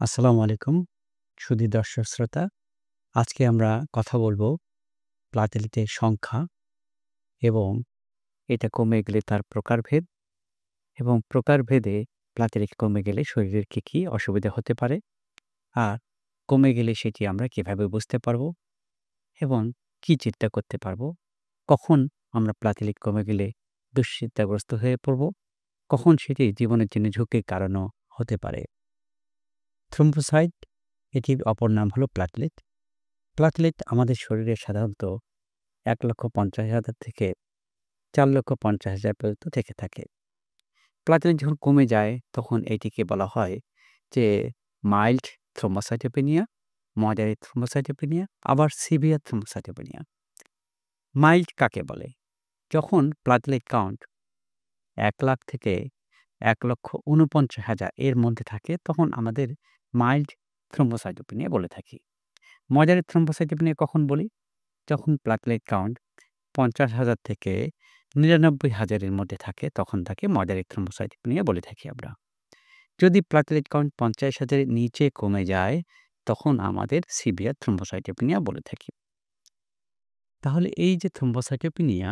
আসসালামু আলাইকুম সুধী দর্শক শ্রোতা। আজকে আমরা কথা বলবো প্লাটেলেটের সংখ্যা এবং এটা কমে গেলে তার প্রকারভেদ এবং প্রকারভেদে প্লাটেলেট কমে গেলে শরীরের কি অসুবিধা হতে পারে আর কমে গেলে সেটি আমরা কিভাবে বুঝতে পারবো এবং কি চিন্তা করতে পারবো, কখন আমরা প্লাটেলেট কমে গেলে দুশ্চিন্তাগ্রস্ত হয়ে পড়ব, কখন সেটি জীবনের জন্য ঝুঁকির কারণও হতে পারে। থ্রোম্বোসাইট এটির অপর নাম হলো প্লাটেলেট। প্লাটেলেট আমাদের শরীরে সাধারণত ১,৫০,০০০ থেকে ৪,৫০,০০০ পর্যন্ত থেকে থাকে। প্লাটেলেট যখন কমে যায় তখন এটিকে বলা হয় যে মাইল্ড থ্রোম্বোসাইটোপেনিয়া, মডারেট থ্রোম্বোসাইটোপেনিয়া, আবার সিভিয়ার থ্রোম্বোসাইটোপেনিয়া। মাইল্ড কাকে বলে? যখন প্লাটেলেট কাউন্ট ১,০০,০০০ থেকে ১,৪৯,০০০ এর মধ্যে থাকে তখন আমাদের মাইল্ড থ্রোম্বোসাইটোপেনিয়া বলে থাকি। মডারেট থ্রোম্বোসাইটোপেনিয়া কখন বলি? যখন প্লাটেলেট কাউন্ট ৫০,০০০ থেকে ৯৯,০০০ এর মধ্যে থাকে তখন তাকে মডারেট থ্রোম্বোসাইটোপেনিয়া বলে থাকি আমরা। যদি প্লাটেলেট কাউন্ট ৫০,০০০ এর নিচে কমে যায় তখন আমাদের সিভিয়ার থ্রোম্বোসাইটোপেনিয়া বলে থাকি। তাহলে এই যে থ্রোম্বোসাইটোপেনিয়া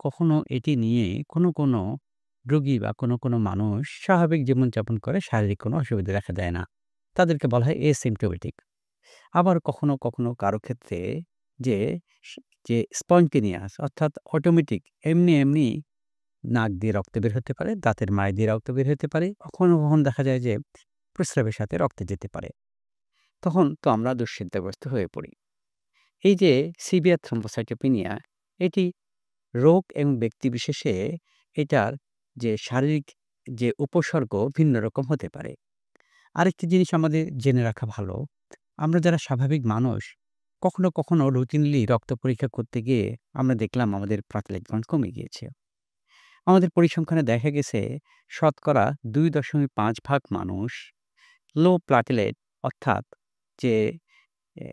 কখনো এটি নিয়ে কোনো রোগী বা কোনো মানুষ স্বাভাবিক জীবনযাপন করে, শারীরিক কোনো অসুবিধা দেখা দেয় না। তাদেরকে বলা হয় এসিম্পটোমেটিক। আবার কখনো কারো ক্ষেত্রে যে স যে স্পন্টেনিয়াস অর্থাৎ অটোমেটিক এমনি নাক দিয়ে রক্ত বের হতে পারে, দাঁতের মাড়ি দিয়ে রক্ত বের হতে পারে। কখনো দেখা যায় যে প্রস্রাবের সাথে রক্ত যেতে পারে। তখন তো আমরা দুশ্চিন্তাগ্রস্ত হয়ে পড়ি। এই যে সিভিয়ার থ্রোম্বোসাইটোপেনিয়া এটি রোগ এবং ব্যক্তিবিশেষে এটার যে শারীরিক যে উপসর্গ ভিন্ন রকম হতে পারে। আরেকটি জিনিস আমাদের জেনে রাখা ভালো, আমরা যারা স্বাভাবিক মানুষ কখনো রুটিনলি রক্ত পরীক্ষা করতে গিয়ে আমরা দেখলাম আমাদের প্লাটেলেট কাউন্ট কমে গিয়েছে। আমাদের পরিসংখ্যানে দেখা গেছে শতকরা ২.৫ ভাগ মানুষ লো প্লাটেলেট অর্থাৎ যে এ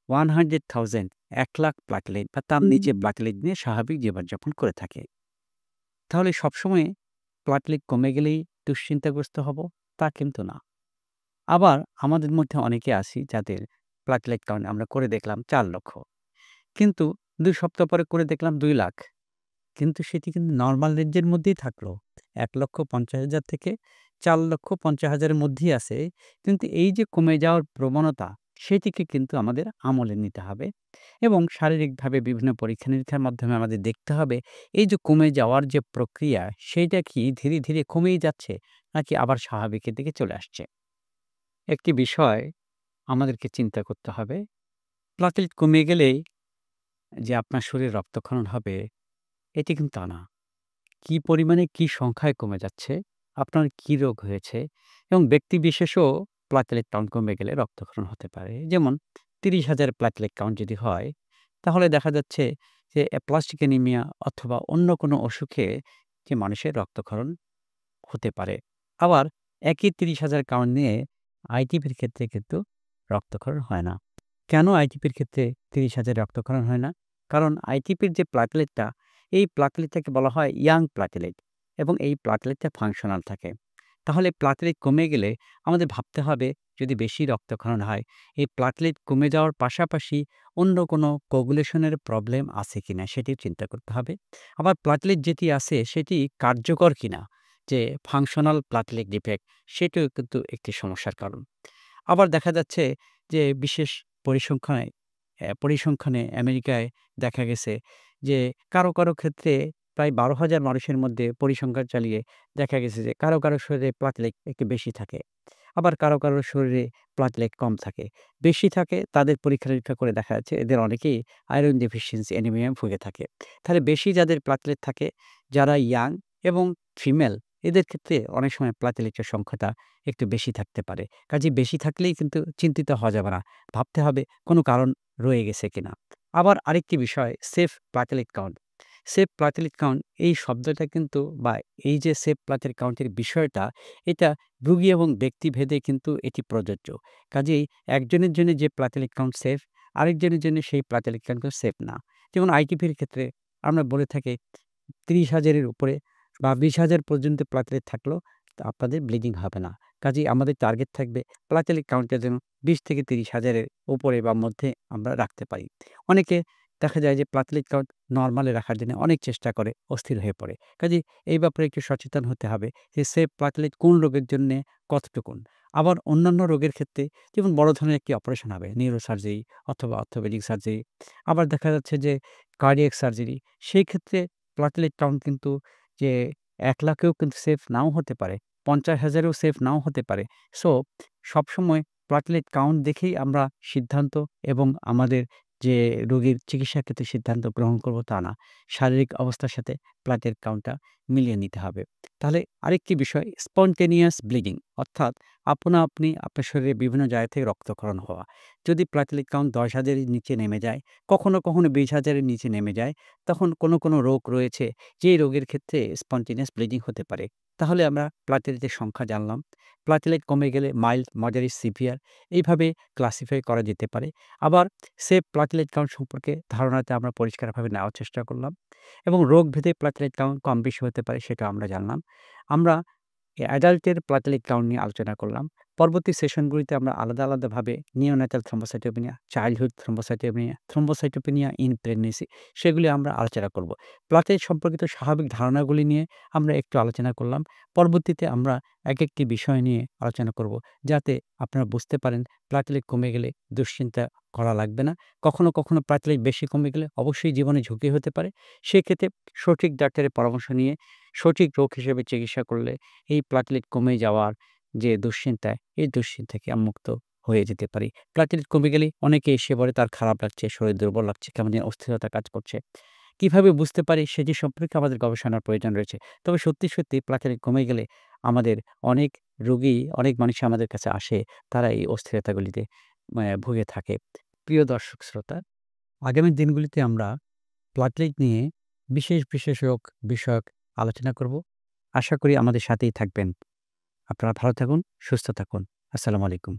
100,000 ১,০০,০০০ প্লাটেলেট বা তার নিচে প্লাটেলেট নিয়ে স্বাভাবিক জীবনযাপন করে থাকে। তাহলে সবসময় প্লাটেলেট কমে গেলেই দুশ্চিন্তাগ্রস্ত হব তা কিন্তু না। আবার আমাদের মধ্যে অনেকে আছি যাদের প্লাটেলেট কাউন্ট আমরা করে দেখলাম ৪,০০,০০০। কিন্তু ২ সপ্তাহ পরে করে দেখলাম ২,০০,০০০। কিন্তু সেটি কিন্তু নরমাল রেঞ্জের মধ্যেই থাকলো। ১,৫০,০০০ থেকে ৪,৫০,০০০ এর মধ্যেই আছে। কিন্তু এই যে কমে যাওয়ার প্রবণতা, সেটিকে কিন্তু আমাদের আমলে নিতে হবে এবং শারীরিকভাবে বিভিন্ন পরীক্ষা-নিরীক্ষার মাধ্যমে আমাদের দেখতে হবে, এই যে কমে যাওয়ার যে প্রক্রিয়া, সেইটা কি ধীরে কমেই যাচ্ছে নাকি আবার স্বাভাবিকের দিকে চলে আসছে? একটি বিষয় আমাদেরকে চিন্তা করতে হবে, প্লাটেলেট কমে গেলেই যে আপনার শরীরে রক্তক্ষরণ হবে, এটি কিন্তু তা না। কি পরিমাণে, কি সংখ্যায় কমে যাচ্ছে, আপনার কি রোগ হয়েছে এবং ব্যক্তিবিশেষেও প্লাটেলেট কাউন্ট কমে গেলে রক্তক্ষরণ হতে পারে। যেমন ৩০,০০০ প্লাটেলেট কাউন্ট যদি হয়, তাহলে দেখা যাচ্ছে যে অ্যাপ্লাস্টিক অ্যানিমিয়া অথবা অন্য কোনো অসুখে যে মানুষের রক্তক্ষরণ হতে পারে। আবার একই ৩০,০০০ কাউন্ট নিয়ে আইটিপির ক্ষেত্রে কিন্তু রক্তক্ষরণ হয় না। কেন আইটিপির ক্ষেত্রে ৩০,০০০ রক্তক্ষরণ হয় না? কারণ আইটিপির যে প্লাটেলেটটা, এই প্লাটেলেটটাকে বলা হয় ইয়াং প্লাটেলেট এবং এই প্লাটেলেটটা ফাংশনাল থাকে। তাহলে প্লাটেলেট কমে গেলে আমাদের ভাবতে হবে, যদি বেশি রক্তক্ষরণ হয়, এই প্লাটেলেট কমে যাওয়ার পাশাপাশি অন্য কোনো কোগুলেশনের প্রবলেম আছে কিনা সেটিও চিন্তা করতে হবে। আবার প্লাটেলেট যেটি আছে সেটি কার্যকর কিনা, যে ফাংশনাল প্লাটেলেট ডিফেক্ট, সেটিও কিন্তু একটি সমস্যার কারণ। আবার দেখা যাচ্ছে যে বিশেষ পরিসংখ্যানে পরিসংখ্যানে আমেরিকায় দেখা গেছে যে কারো ক্ষেত্রে প্রায় ১২,০০০ মানুষের মধ্যে পরিসংখ্যান চালিয়ে দেখা গেছে যে কারো শরীরে প্লাটেলেট একটু বেশি থাকে। আবার কারো শরীরে প্লাটেলেট কম থাকে। বেশি থাকে তাদের পরীক্ষা-নিরীক্ষা করে দেখা যাচ্ছে এদের অনেকেই আয়রন ডেফিসিয়েন্সি অ্যানিমিয়ায় ভুগে থাকে। তাহলে বেশি যাদের প্লাটেলেট থাকে, যারা ইয়াং এবং ফিমেল, এদের ক্ষেত্রে অনেক সময় প্লাটেলেটের সংখ্যাটা একটু বেশি থাকতে পারে। কাজেই বেশি থাকলেই কিন্তু চিন্তিত হওয়া যাবে না। ভাবতে হবে কোনো কারণ রয়ে গেছে কিনা। আবার আরেকটি বিষয়, safe platelet count. Safe platelet count এই শব্দটা কিন্তু বা এই যে সেফ প্লাটেলেট কাউন্টের বিষয়টা, এটা রোগী এবং ব্যক্তিভেদে কিন্তু এটি প্রযোজ্য। কাজেই একজনের জন্য যে প্লাটেলেট কাউন্ট সেফ, আরেকজনের জন্য সেই প্লাটেলেট কাউন্ট সেফ না। যেমন আইটিপির ক্ষেত্রে আমরা বলে থাকি ৩০,০০০ এর উপরে বা ২০,০০০ পর্যন্ত প্লাটেলেট থাকলেও তা আপনাদের ব্লিডিং হবে না। কাজেই আমাদের টার্গেট থাকবে প্লাটেলেট কাউন্টটা যেন ২০ থেকে ৩০,০০০ এর উপরে বা মধ্যে আমরা রাখতে পারি। অনেকে দেখা যায় যে প্লাটেলেট কাউন্ট নরমালে রাখার জন্য অনেক চেষ্টা করে, অস্থির হয়ে পড়ে। কাজেই এই ব্যাপারে একটু সচেতন হতে হবে যে সেফ প্লাটেলেট কোন রোগের জন্যে কতটুকুন। আবার অন্যান্য রোগের ক্ষেত্রে যেমন বড় ধরনের একটি অপারেশন হবে, নিউরোসার্জারি অথবা অর্থোপেডিক সার্জারি। আবার দেখা যাচ্ছে যে কার্ডিয়াক সার্জারি। সেই ক্ষেত্রে প্লাটেলেট কাউন্ট কিন্তু যে ১,০০,০০০ এও কিন্তু সেফ নাও হতে পারে, ৫০,০০০ এও সেফ নাও হতে পারে। সো সবসময় প্লাটেলেট কাউন্ট দেখেই আমরা সিদ্ধান্ত এবং আমাদের যে রোগীর চিকিৎসার ক্ষেত্রে সিদ্ধান্ত গ্রহণ করব তা না। শারীরিক অবস্থার সাথে প্লাটেলেট কাউন্টটা মিলিয়ে নিতে হবে। তাহলে আরেকটি বিষয় স্পন্টেনিয়াস ব্লিডিং অর্থাৎ আপনা আপনি আপনার শরীরে বিভিন্ন জায়গা থেকে রক্তক্ষরণ হওয়া। যদি প্লাটেলেট কাউন্ট ১০,০০০ এর নিচে নেমে যায়, কখনো, কখনো ২০,০০০ এর নিচে নেমে যায়, তখন কোনো রোগ রয়েছে যেই রোগের ক্ষেত্রে স্পন্টেনিয়াস ব্লিডিং হতে পারে। তাহলে আমরা প্লাটেলেটের সংখ্যা জানলাম। প্লাটেলেট কমে গেলে মাইল্ড, মডারেট, সিভিয়ার এইভাবে ক্লাসিফাই করা যেতে পারে। আবার সেফ প্লাটেলেট কাউন্ট সম্পর্কে ধারণাটা আমরা পরিষ্কারভাবে নেওয়ার চেষ্টা করলাম এবং রোগভেদে প্লাটেলেট কাউন্ট কম বেশি হতে পারে সেটাও আমরা জানলাম। আমরা অ্যাডাল্টের প্লাটেলেট কাউন্ট নিয়ে আলোচনা করলাম। পরবর্তী সেশনগুলিতে আমরা আলাদাভাবে neonatal thrombocytopenia, childhood thrombocytopenia, thrombocytopenia in pregnancy সেগুলি আমরা আলোচনা করব। প্লাটেলেট সম্পর্কিত স্বাভাবিক ধারণাগুলি নিয়ে আমরা একটু আলোচনা করলাম। পরবর্তীতে আমরা একেকটি বিষয় নিয়ে আলোচনা করব। যাতে আপনারা বুঝতে পারেন প্লাটেলেট কমে গেলে দুশ্চিন্তা করা লাগবে না। কখনো প্লাটেলেট বেশি কমে গেলে অবশ্যই জীবনে ঝুঁকি হতে পারে। সেক্ষেত্রে সঠিক ডাক্তারের পরামর্শ নিয়ে সঠিক রোগ হিসেবে চিকিৎসা করলে এই প্লাটেলেট কমে যাওয়ার যে দুশ্চিন্তা, এই দুশ্চিন্তা থেকে মুক্ত হয়ে যেতে পারি। প্লাটেলেট কমে গেলেই অনেকে এসে বলে তার খারাপ লাগছে, শরীর দুর্বল লাগছে, কেমন যেন অস্থিরতা কাজ করছে। কিভাবে বুঝতে পারি সেটি সম্পর্কে আমাদের গবেষণার প্রয়োজন রয়েছে। তবে সত্যি প্লাটেলেট কমে গেলে আমাদের অনেক রোগী, অনেক মানুষই আমাদের কাছে আসে, তারা এই অস্থিরতাগুলিতে ভুগে থাকে। প্রিয় দর্শক শ্রোতা, আগামী দিনগুলিতে আমরা প্লাটেলেট নিয়ে বিশেষ রোগ বিষয়ক আলোচনা করব। আশা করি আমাদের সাথেই থাকবেন। আপনারা ভালো থাকুন, সুস্থ থাকুন। আসসালামু আলাইকুম।